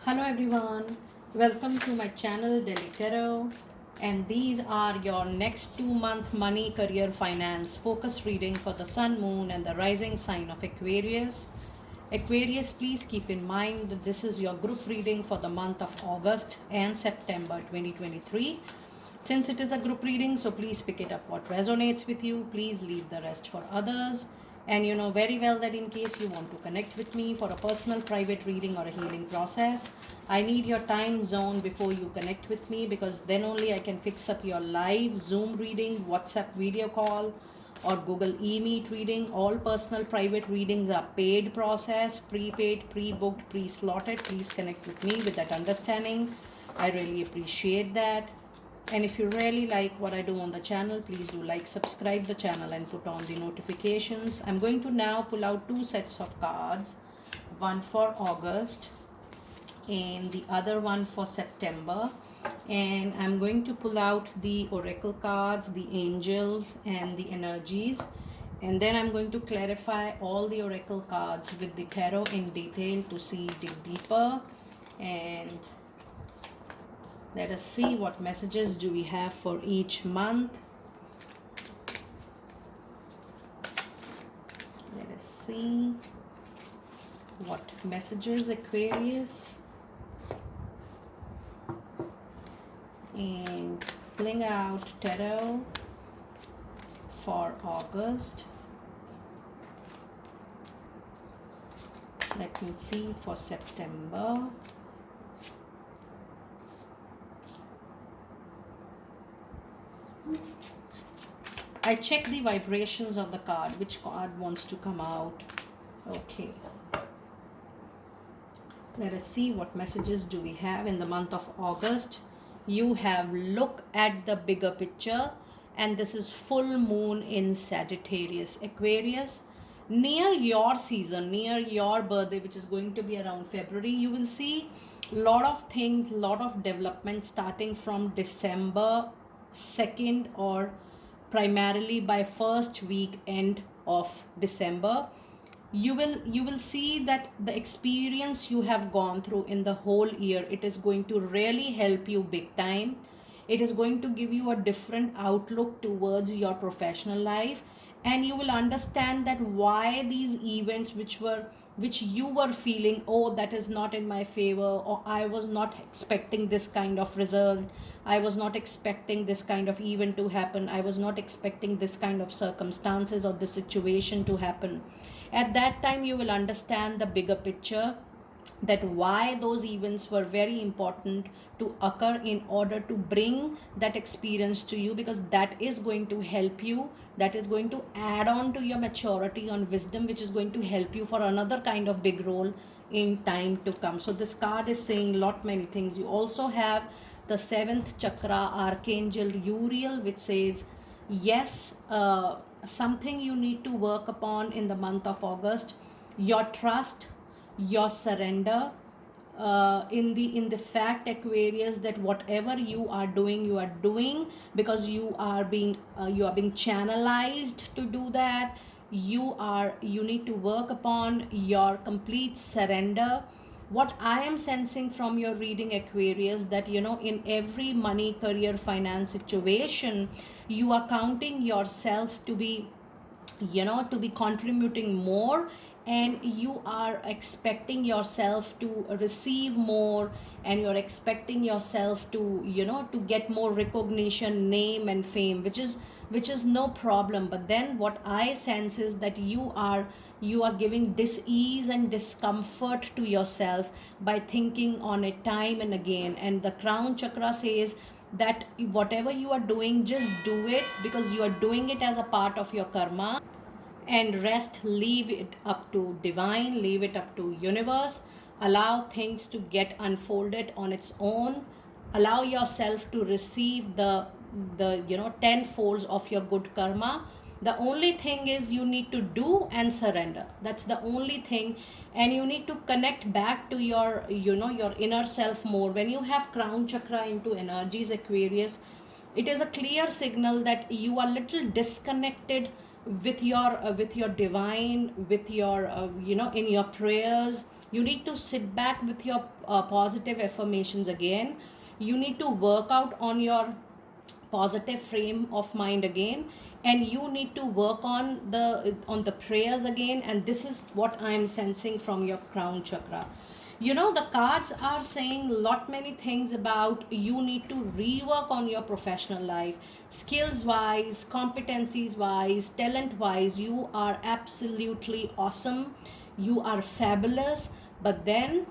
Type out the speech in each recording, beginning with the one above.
Hello everyone, welcome to my channel Delhi Tarot, and these are your next 2 month money, career, finance focus reading for the sun, moon, and the rising sign of Aquarius. Aquarius, please keep in mind that this is your group reading for the month of August and September 2023. Since it is a group reading, so please pick it up what resonates with you. Please leave the rest for others. And you know very well that in case you want to connect with me for a personal private reading or a healing process, I need your time zone before you connect with me, because then only I can fix up your live Zoom reading, WhatsApp video call, or Google e-meet reading. All personal private readings are paid process, prepaid, pre-booked, pre-slotted. Please connect with me with that understanding. I really appreciate that. And if you really like what I do on the channel, please do like, subscribe the channel, and put on the notifications. I'm going to now pull out two sets of cards, one for August and the other one for September. And I'm going to pull out the oracle cards, the angels, and the energies. And then I'm going to clarify all the oracle cards with the tarot in detail to dig deeper. And let us see what messages do we have for each month. Let us see what messages, Aquarius. And pulling out tarot for August. Let me see for September. I check the vibrations of the card, which card wants to come out. Okay. Let us see what messages do we have in the month of August. You have look at the bigger picture, and this is full moon in Sagittarius. Aquarius, near your season, near your birthday, which is going to be around February, you will see lot of things, lot of development starting from December 2nd, or primarily by first week end of December. You will see that the experience you have gone through in the whole year, it is going to really help you big time. It is going to give you a different outlook towards your professional life, and you will understand that why these events which you were feeling, oh, that is not in my favor, or I was not expecting this kind of result, I was not expecting this kind of event to happen, I was not expecting this kind of circumstances or this situation to happen. At that time you will understand the bigger picture, that why those events were very important to occur in order to bring that experience to you, because that is going to help you, that is going to add on to your maturity and wisdom, which is going to help you for another kind of big role in time to come. So this card is saying lot many things. You also have the seventh chakra archangel Uriel, which says yes, something you need to work upon in the month of August, your trust, your surrender, in the fact, Aquarius, that whatever you are doing because you are being channelized to do that. You need to work upon your complete surrender. What I am sensing from your reading, Aquarius, that in every money, career, finance situation, you are counting yourself to be contributing more, and you are expecting yourself to receive more, and you're expecting yourself to to get more recognition, name, and fame, which is no problem. But then what I sense is that you are giving dis-ease and discomfort to yourself by thinking on it time and again. And the crown chakra says that whatever you are doing, just do it, because you are doing it as a part of your karma. And rest, leave it up to divine, leave it up to universe. Allow things to get unfolded on its own. Allow yourself to receive the 10 folds of your good karma. The only thing is you need to do and surrender. That's the only thing. And you need to connect back to your inner self more. When you have crown chakra into energies, Aquarius, it is a clear signal that you are little disconnected with your divine, with your in your prayers, You need to sit back with your positive affirmations again. You need to work out on your positive frame of mind again, and you need to work on the prayers again. And this is what I am sensing from your crown chakra. You know, the cards are saying lot many things about you need to rework on your professional life, skills wise, competencies wise, talent wise. You are absolutely awesome, you are fabulous. But then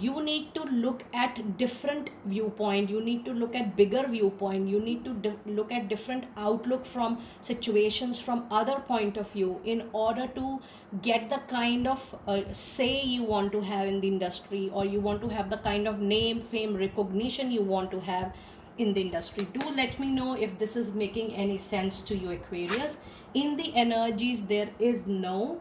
you need to look at different viewpoint, you need to look at bigger viewpoint, you need to look at different outlook from situations from other point of view, in order to get the kind of say you want to have in the industry, or you want to have the kind of name, fame, recognition you want to have in the industry. Do let me know if this is making any sense to you, Aquarius. In the energies, there is no.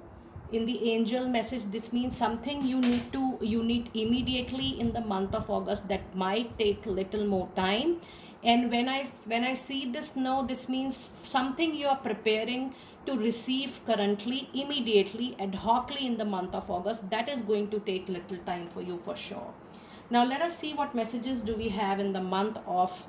In the angel message, this means something you need immediately in the month of August, that might take little more time. And when I see this no, this means something you are preparing to receive currently, immediately, ad hocly in the month of August, that is going to take little time for you for sure. Now let us see what messages do we have in the month of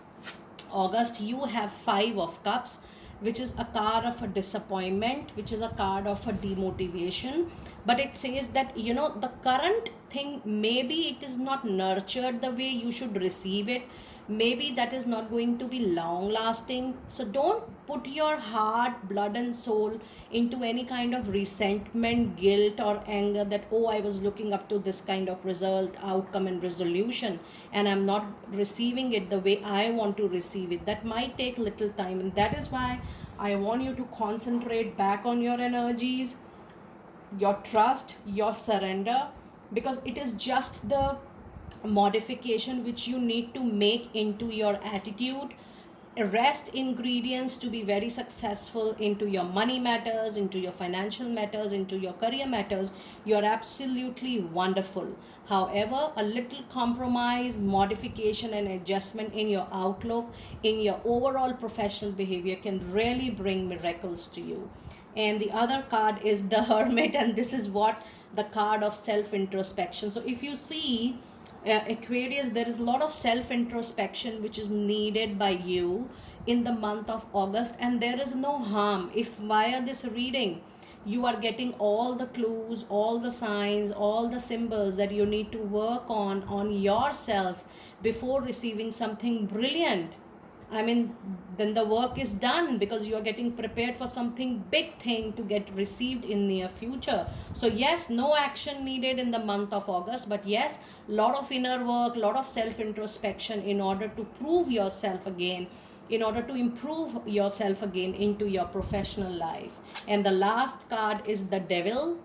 August. You have 5 of Cups, which is a card of a disappointment, which is a card of a demotivation. But it says that, you know, the current thing, maybe it is not nurtured the way you should receive it. Maybe that is not going to be long lasting. So don't put your heart, blood, and soul into any kind of resentment, guilt, or anger that, oh, I was looking up to this kind of result, outcome, and resolution, and I'm not receiving it the way I want to receive it. That might take little time, and that is why I want you to concentrate back on your energies, your trust, your surrender, because it is just the modification which you need to make into your attitude, rest ingredients to be very successful into your money matters, into your financial matters, into your career matters. You're absolutely wonderful. However, a little compromise, modification, and adjustment in your outlook, in your overall professional behavior, can really bring miracles to you. And the other card is the Hermit, and this is what the card of self introspection. So if you see, Aquarius, there is a lot of self introspection which is needed by you in the month of August, and there is no harm if via this reading you are getting all the clues, all the signs, all the symbols that you need to work on yourself before receiving something brilliant. I mean, then the work is done, because you are getting prepared for something big thing to get received in near future. So yes, no action needed in the month of August, but yes, lot of inner work, lot of self introspection in order to prove yourself again, in order to improve yourself again into your professional life. And the last card is the Devil,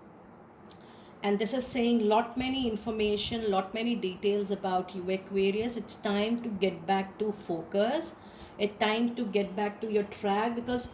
and this is saying lot many information, lot many details about you, Aquarius. It's time to get back to focus. It's time to get back to your track, because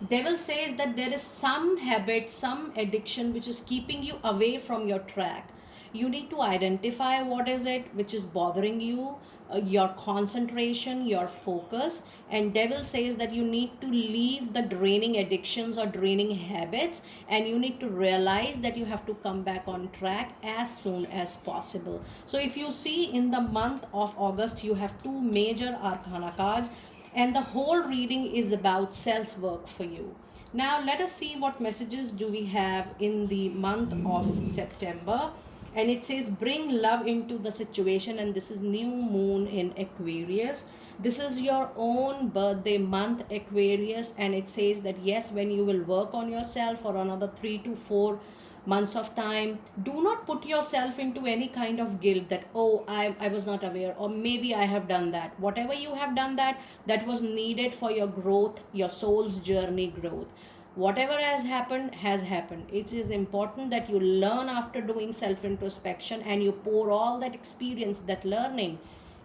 devil says that there is some habit, some addiction which is keeping you away from your track. You need to identify what is it which is bothering you, your concentration, your focus. And devil says that you need to leave the draining addictions or draining habits, and you need to realize that you have to come back on track as soon as possible. So if you see, in the month of August, you have 2 major arcana cards, and the whole reading is about self work for you. Now let us see what messages do we have in the month of September. And it says bring love into the situation, and this is new moon in Aquarius. This is your own birthday month, Aquarius, and it says that yes, when you will work on yourself for another 3 to 4 months of time, do not put yourself into any kind of guilt that, oh, I was not aware, or maybe I have done that. Whatever you have done, that was needed for your growth, your soul's journey growth. Whatever has happened has happened. It is important that you learn after doing self introspection, and you pour all that experience, that learning,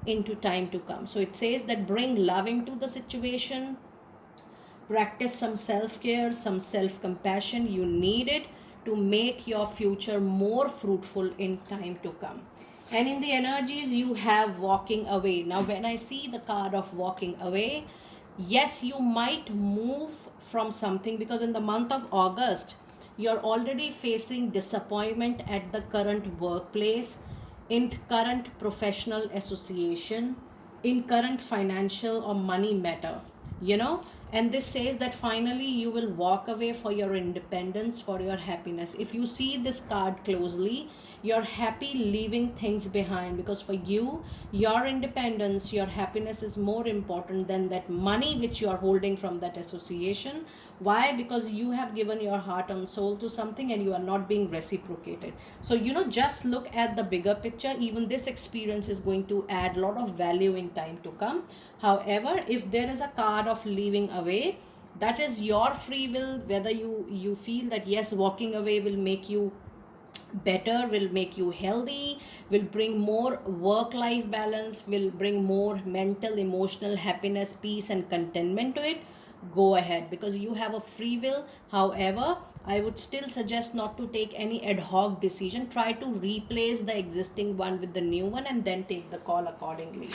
into time to come. So it says that bring love into the situation, practice some self care, some self compassion. You need it to make your future more fruitful in time to come. And in the energies, you have walking away. Now, when I see the card of walking away, yes, you might move from something, because in the month of August, You're already facing disappointment at the current workplace, in current professional association, in current financial or money matter, you know. And this says that finally you will walk away for your independence, for your happiness. If you see this card closely, you're happy leaving things behind, because for you, your independence, your happiness is more important than that money which you are holding from that association. Why? Because you have given your heart and soul to something and you are not being reciprocated. So, you know, just look at the bigger picture. Even this experience is going to add a lot of value in time to come. However, if there is a card of leaving away, that is your free will, whether you feel that yes, walking away will make you better, will make you healthy, will bring more work life balance, will bring more mental emotional happiness, peace and contentment to it, go ahead, because you have a free will. However, I would still suggest not to take any ad hoc decision. Try to replace the existing one with the new one and then take the call accordingly.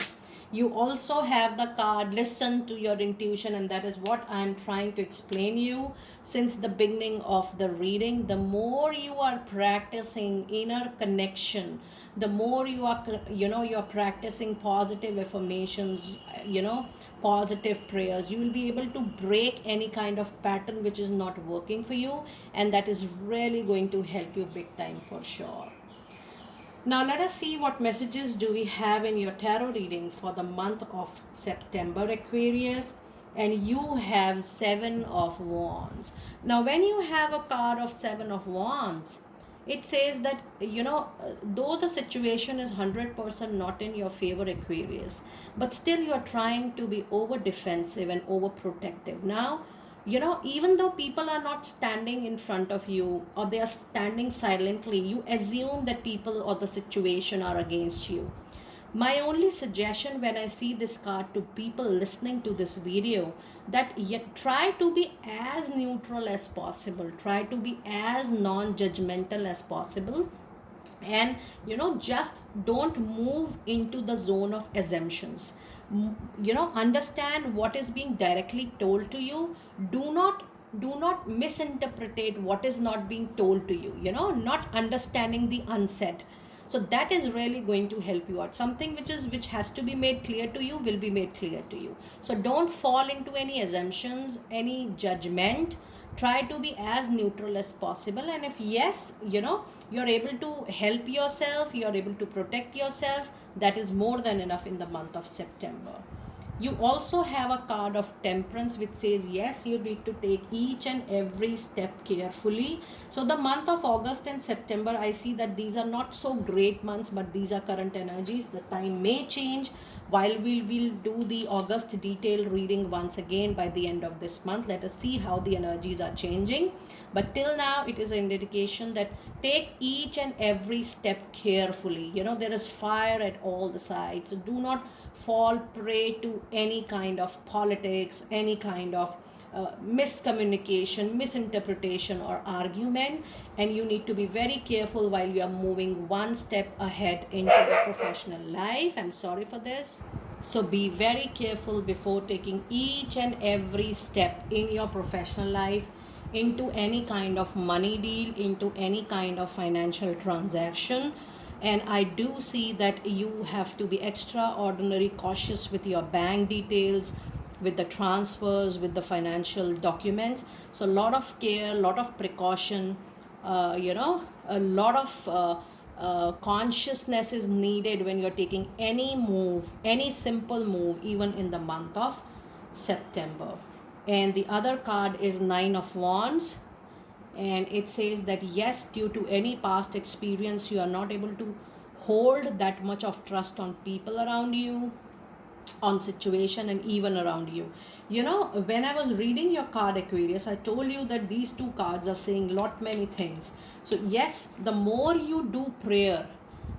You also have the card listen to your intuition, and that is what I'm trying to explain you since the beginning of the reading. The more you are practicing inner connection, the more you are, you know, you're practicing positive affirmations, you know, positive prayers, you will be able to break any kind of pattern which is not working for you, and that is really going to help you big time for sure. Now let us see what messages do we have in your tarot reading for the month of September, Aquarius. And you have Seven of Wands. Now when you have a card of Seven of Wands, it says that, you know, though the situation is 100% not in your favor, Aquarius, but still you are trying to be over defensive and over protective. Now, you know, even though people are not standing in front of you or they are standing silently, you assume that people or the situation are against you. My only suggestion when I see this card to people listening to this video, that yet try to be as neutral as possible, try to be as non-judgmental as possible, and you know, just don't move into the zone of assumptions. You know, understand what is being directly told to you. Do not misinterpret what is not being told to you, you know, not understanding the unsaid. So that is really going to help you out. Something which has to be made clear to you will be made clear to you. So don't fall into any assumptions, any judgment. Try to be as neutral as possible, and if yes, you know, you're able to help yourself, you're able to protect yourself, that is more than enough in the month of September. You also have a card of Temperance, which says yes, you need to take each and every step carefully. So the month of August and September, I see that these are not so great months, but these are current energies. The time may change. While we will do the August detailed reading once again by the end of this month, let us see how the energies are changing. But till now, it is an indication that take each and every step carefully. You know, there is fire at all the sides, so do not fall prey to any kind of politics, any kind of miscommunication, misinterpretation, or argument. And you need to be very careful while you are moving one step ahead into the professional life. I'm sorry for this. So be very careful before taking each and every step in your professional life, into any kind of money deal, into any kind of financial transaction. And I do see that you have to be extraordinary cautious with your bank details, with the transfers, with the financial documents. So a lot of care, a lot of precaution, you know, a lot of consciousness is needed when you're taking any move, any simple move, even in the month of September. And the other card is Nine of Wands, and it says that yes, due to any past experience, you are not able to hold that much of trust on people around you, on situation, and even around you. You know, when I was reading your card, Aquarius, I told you that these two cards are saying lot many things. So yes, the more you do prayer,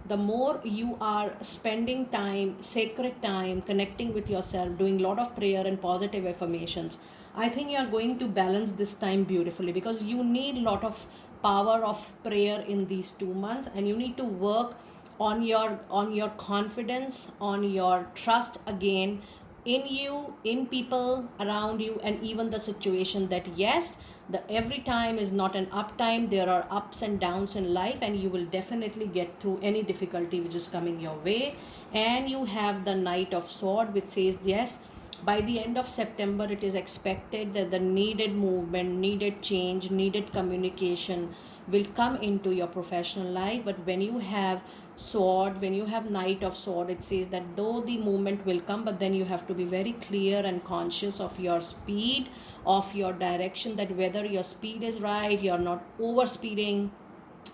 the more you are spending time, sacred time, connecting with yourself, doing a lot of prayer and positive affirmations, I think you are going to balance this time beautifully, because you need a lot of power of prayer in these 2 months, and you need to work on your confidence, on your trust again, in you, in people around you, and even the situation, that yes, the every time is not an up time. There are ups and downs in life, and you will definitely get through any difficulty which is coming your way. And you have the Knight of Sword, which says yes, by the end of September it is expected that the needed movement, needed change, needed communication will come into your professional life. But when you have sword, when you have Knight of Sword, it says that though the movement will come, but then you have to be very clear and conscious of your speed, of your direction, that whether your speed is right, you're not over speeding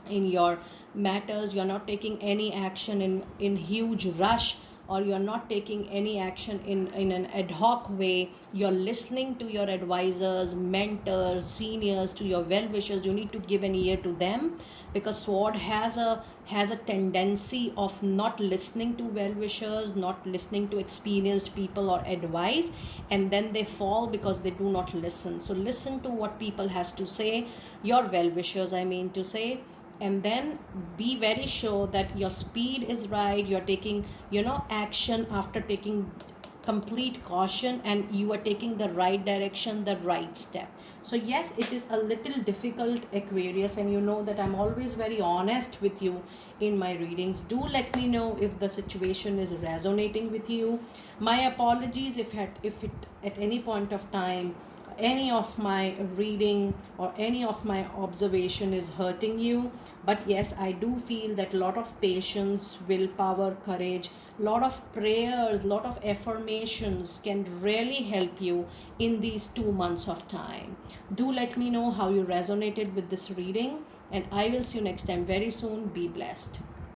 in your matters, you're not taking any action in huge rush, or you're not taking any action in an ad hoc way. You're listening to your advisors, mentors, seniors, to your well wishers. You need to give an ear to them, because sword has a tendency of not listening to well wishers, not listening to experienced people or advice, and then they fall because they do not listen. So listen to what people has to say, your well wishers I mean to say, and then be very sure that your speed is right. You're taking action after taking complete caution, and you are taking the right direction, the right step. So yes, it is a little difficult, Aquarius, and you know that I'm always very honest with you in my readings. Do let me know if the situation is resonating with you. My apologies if it at any point of time, any of my reading or any of my observation is hurting you. But yes, I do feel that a lot of patience, willpower, courage, lot of prayers, lot of affirmations can really help you in these 2 months of time. Do let me know how you resonated with this reading, and I will see you next time very soon. Be blessed.